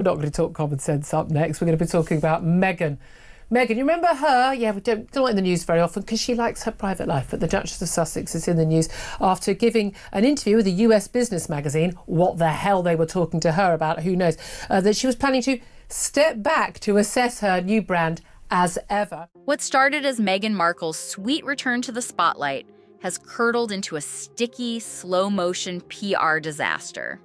We're not going to talk common sense up next. We're going to be talking about Meghan. Meghan, you remember her? Yeah, we don't like the news very often because she likes her private life. But the Duchess of Sussex is in the news after giving an interview with a US business magazine. What the hell they were talking to her about, who knows? That she was planning to step back to assess her new brand as ever. What started as Meghan Markle's sweet return to the spotlight has curdled into a sticky, slow-motion PR disaster.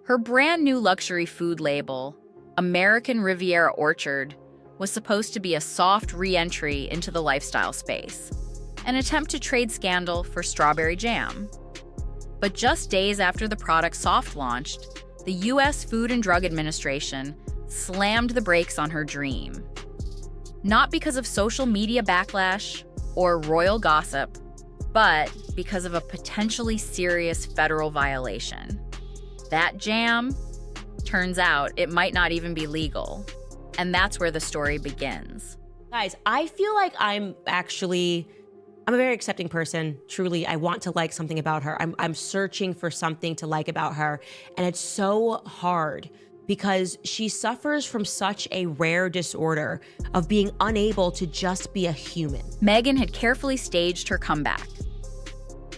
Her brand new luxury food label, American Riviera Orchard, was supposed to be a soft re-entry into the lifestyle space, an attempt to trade scandal for strawberry jam. But just days after the product soft launched, the US Food and Drug Administration slammed the brakes on her dream. Not because of social media backlash or royal gossip, but because of a potentially serious federal violation. That jam, turns out it might not even be legal. And that's where the story begins. Guys, I feel like I'm a very accepting person. Truly, I want to like something about her. I'm searching for something to like about her. And it's so hard because she suffers from such a rare disorder of being unable to just be a human. Meghan had carefully staged her comeback.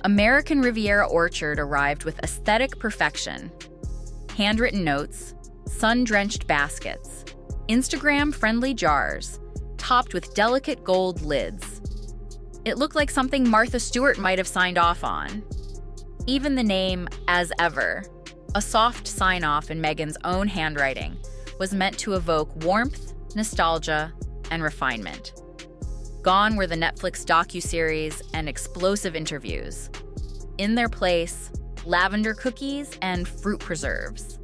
American Riviera Orchard arrived with aesthetic perfection. Handwritten notes, sun-drenched baskets, Instagram-friendly jars, topped with delicate gold lids. It looked like something Martha Stewart might have signed off on. Even the name, As Ever, a soft sign-off in Meghan's own handwriting, was meant to evoke warmth, nostalgia, and refinement. Gone were the Netflix docuseries and explosive interviews. In their place, lavender cookies and fruit preserves.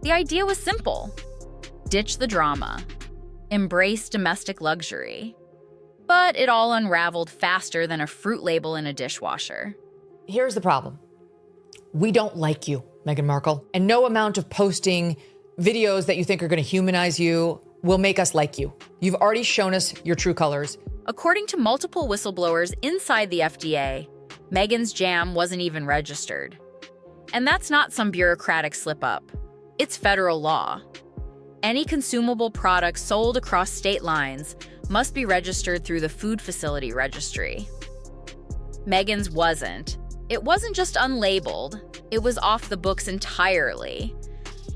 The idea was simple. Ditch the drama. Embrace domestic luxury. But it all unraveled faster than a fruit label in a dishwasher. Here's the problem. We don't like you, Meghan Markle, and no amount of posting videos that you think are going to humanize you will make us like you. You've already shown us your true colors. According to multiple whistleblowers inside the FDA, Meghan's jam wasn't even registered. And that's not some bureaucratic slip-up. It's federal law. Any consumable product sold across state lines must be registered through the Food Facility Registry. Meghan's wasn't. It wasn't just unlabeled, it was off the books entirely.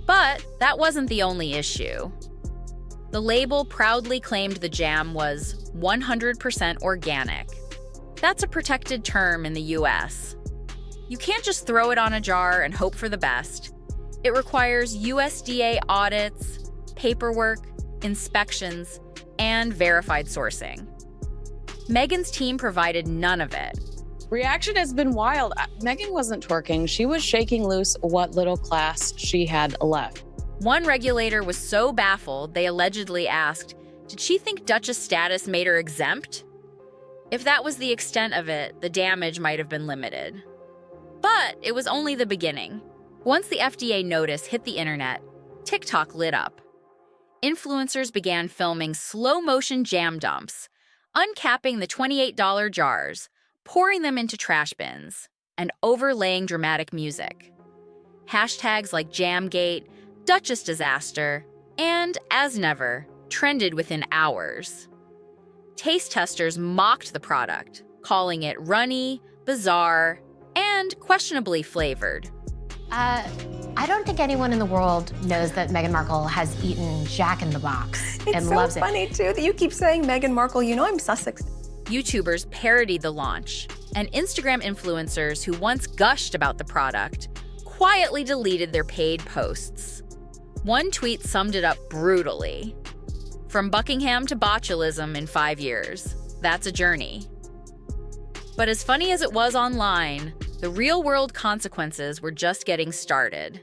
But that wasn't the only issue. The label proudly claimed the jam was 100% organic. That's a protected term in the US. You can't just throw it on a jar and hope for the best. It requires USDA audits, paperwork, inspections, and verified sourcing. Meghan's team provided none of it. Reaction has been wild. Meghan wasn't twerking. She was shaking loose what little class she had left. One regulator was so baffled, they allegedly asked, did she think Duchess status made her exempt? If that was the extent of it, the damage might have been limited. But it was only the beginning. Once the FDA notice hit the internet, TikTok lit up. Influencers began filming slow-motion jam dumps, uncapping the $28 jars, pouring them into trash bins, and overlaying dramatic music. Hashtags like Jamgate, Duchess Disaster, and As Never trended within hours. Taste testers mocked the product, calling it runny, bizarre, and questionably flavored. I don't think anyone in the world knows that Meghan Markle has eaten Jack in the Box and loves it. It's so funny, too, that you keep saying Meghan Markle. You know I'm Sussex. YouTubers parodied the launch, and Instagram influencers who once gushed about the product quietly deleted their paid posts. One tweet summed it up brutally. From Buckingham to botulism in 5 years. That's a journey. But as funny as it was online, the real-world consequences were just getting started.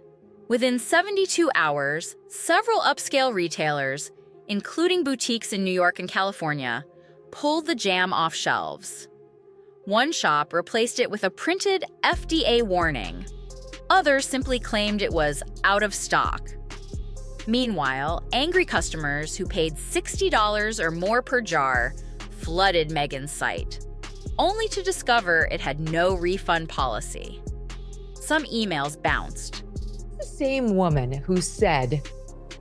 Within 72 hours, several upscale retailers, including boutiques in New York and California, pulled the jam off shelves. One shop replaced it with a printed FDA warning. Others simply claimed it was out of stock. Meanwhile, angry customers who paid $60 or more per jar flooded Meghan's site, only to discover it had no refund policy. Some emails bounced. The same woman who said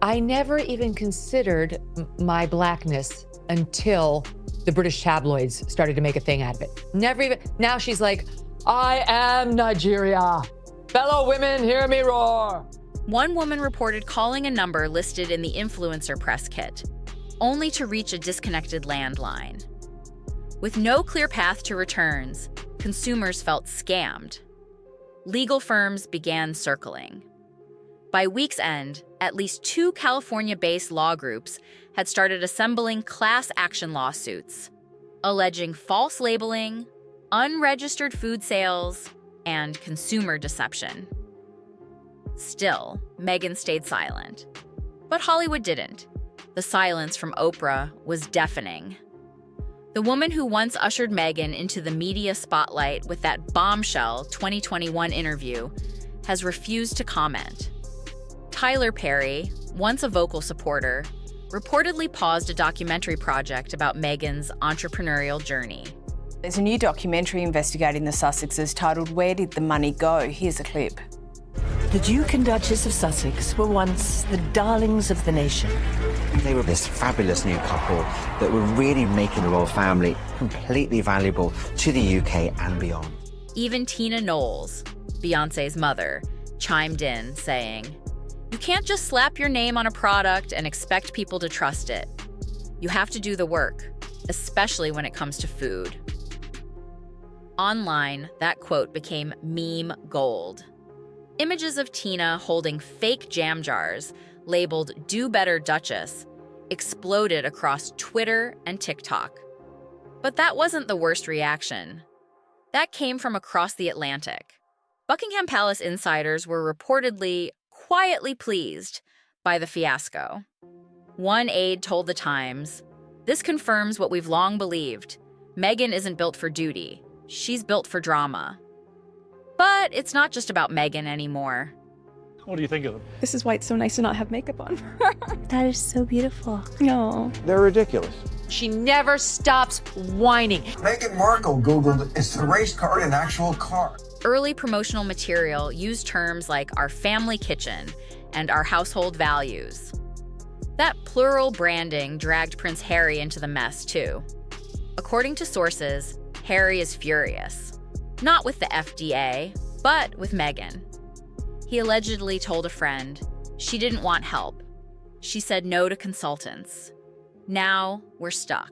I never even considered my blackness until the British tabloids started to make a thing out of it. Never even, now she's like, I am Nigeria. Fellow women, hear me roar. One woman reported calling a number listed in the influencer press kit, only to reach a disconnected landline. With no clear path to returns, consumers felt scammed. Legal firms began circling. By week's end, at least 2 California-based law groups had started assembling class action lawsuits, alleging false labeling, unregistered food sales, and consumer deception. Still, Meghan stayed silent. But Hollywood didn't. The silence from Oprah was deafening. The woman who once ushered Meghan into the media spotlight with that bombshell 2021 interview has refused to comment. Tyler Perry, once a vocal supporter, reportedly paused a documentary project about Meghan's entrepreneurial journey. There's a new documentary investigating the Sussexes titled Where Did the Money Go? Here's a clip. The Duke and Duchess of Sussex were once the darlings of the nation. They were this fabulous new couple that were really making the royal family completely valuable to the UK and beyond. Even Tina Knowles, Beyoncé's mother, chimed in, saying, "You can't just slap your name on a product and expect people to trust it. You have to do the work, especially when it comes to food." Online, that quote became meme gold. Images of Tina holding fake jam jars labeled "Do Better Duchess" exploded across Twitter and TikTok. But that wasn't the worst reaction. That came from across the Atlantic. Buckingham Palace insiders were reportedly quietly pleased by the fiasco. One aide told The Times, "This confirms what we've long believed. Meghan isn't built for duty. She's built for drama." But it's not just about Meghan anymore. What do you think of them? This is why it's so nice to not have makeup on. That is so beautiful. No. They're ridiculous. She never stops whining. Meghan Markle Googled, "Is the race car an actual car?" Early promotional material used terms like "our family kitchen" and "our household values." That plural branding dragged Prince Harry into the mess, too. According to sources, Harry is furious. Not with the FDA, but with Meghan. He allegedly told a friend she didn't want help. She said no to consultants. Now we're stuck.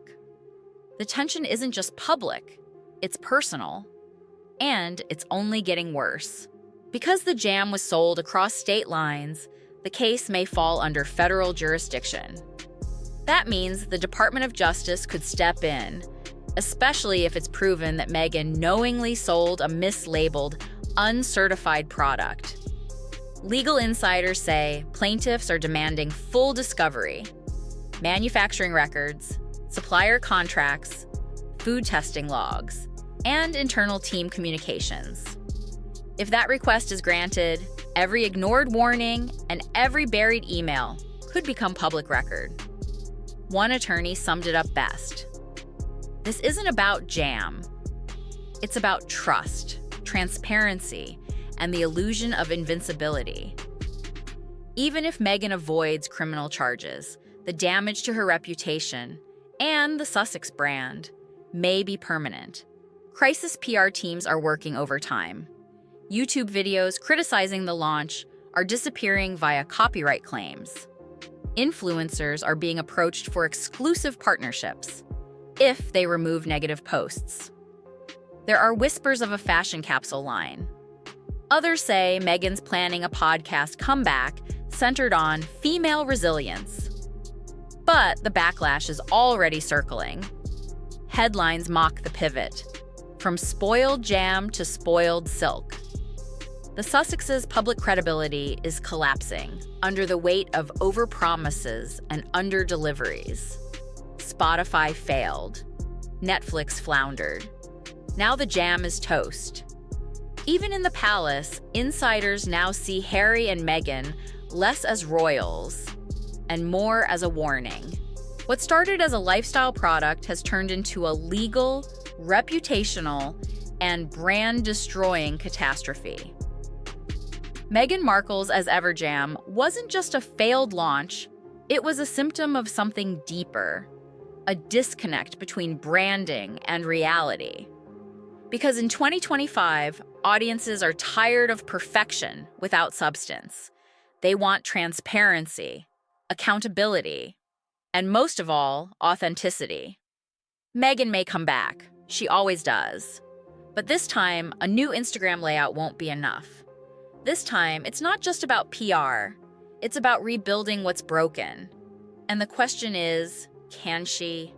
The tension isn't just public, it's personal. And it's only getting worse. Because the jam was sold across state lines, the case may fall under federal jurisdiction. That means the Department of Justice could step in, especially if it's proven that Meghan knowingly sold a mislabeled, uncertified product. Legal insiders say plaintiffs are demanding full discovery, manufacturing records, supplier contracts, food testing logs, and internal team communications. If that request is granted, every ignored warning and every buried email could become public record. One attorney summed it up best. This isn't about jam. It's about trust, transparency, and the illusion of invincibility. Even if Meghan avoids criminal charges, the damage to her reputation and the Sussex brand may be permanent. Crisis PR teams are working overtime. YouTube videos criticizing the launch are disappearing via copyright claims. Influencers are being approached for exclusive partnerships if they remove negative posts. There are whispers of a fashion capsule line. Others say Meghan's planning a podcast comeback centered on female resilience. But the backlash is already circling. Headlines mock the pivot, from spoiled jam to spoiled silk. The Sussexes' public credibility is collapsing under the weight of overpromises and underdeliveries. Spotify failed. Netflix floundered. Now the jam is toast. Even in the palace, insiders now see Harry and Meghan less as royals and more as a warning. What started as a lifestyle product has turned into a legal, reputational, and brand-destroying catastrophe. Meghan Markle's As Ever Jam wasn't just a failed launch, it was a symptom of something deeper, a disconnect between branding and reality. Because in 2025, audiences are tired of perfection without substance. They want transparency, accountability, and most of all, authenticity. Meghan may come back. She always does. But this time, a new Instagram layout won't be enough. This time, it's not just about PR. It's about rebuilding what's broken. And the question is, can she?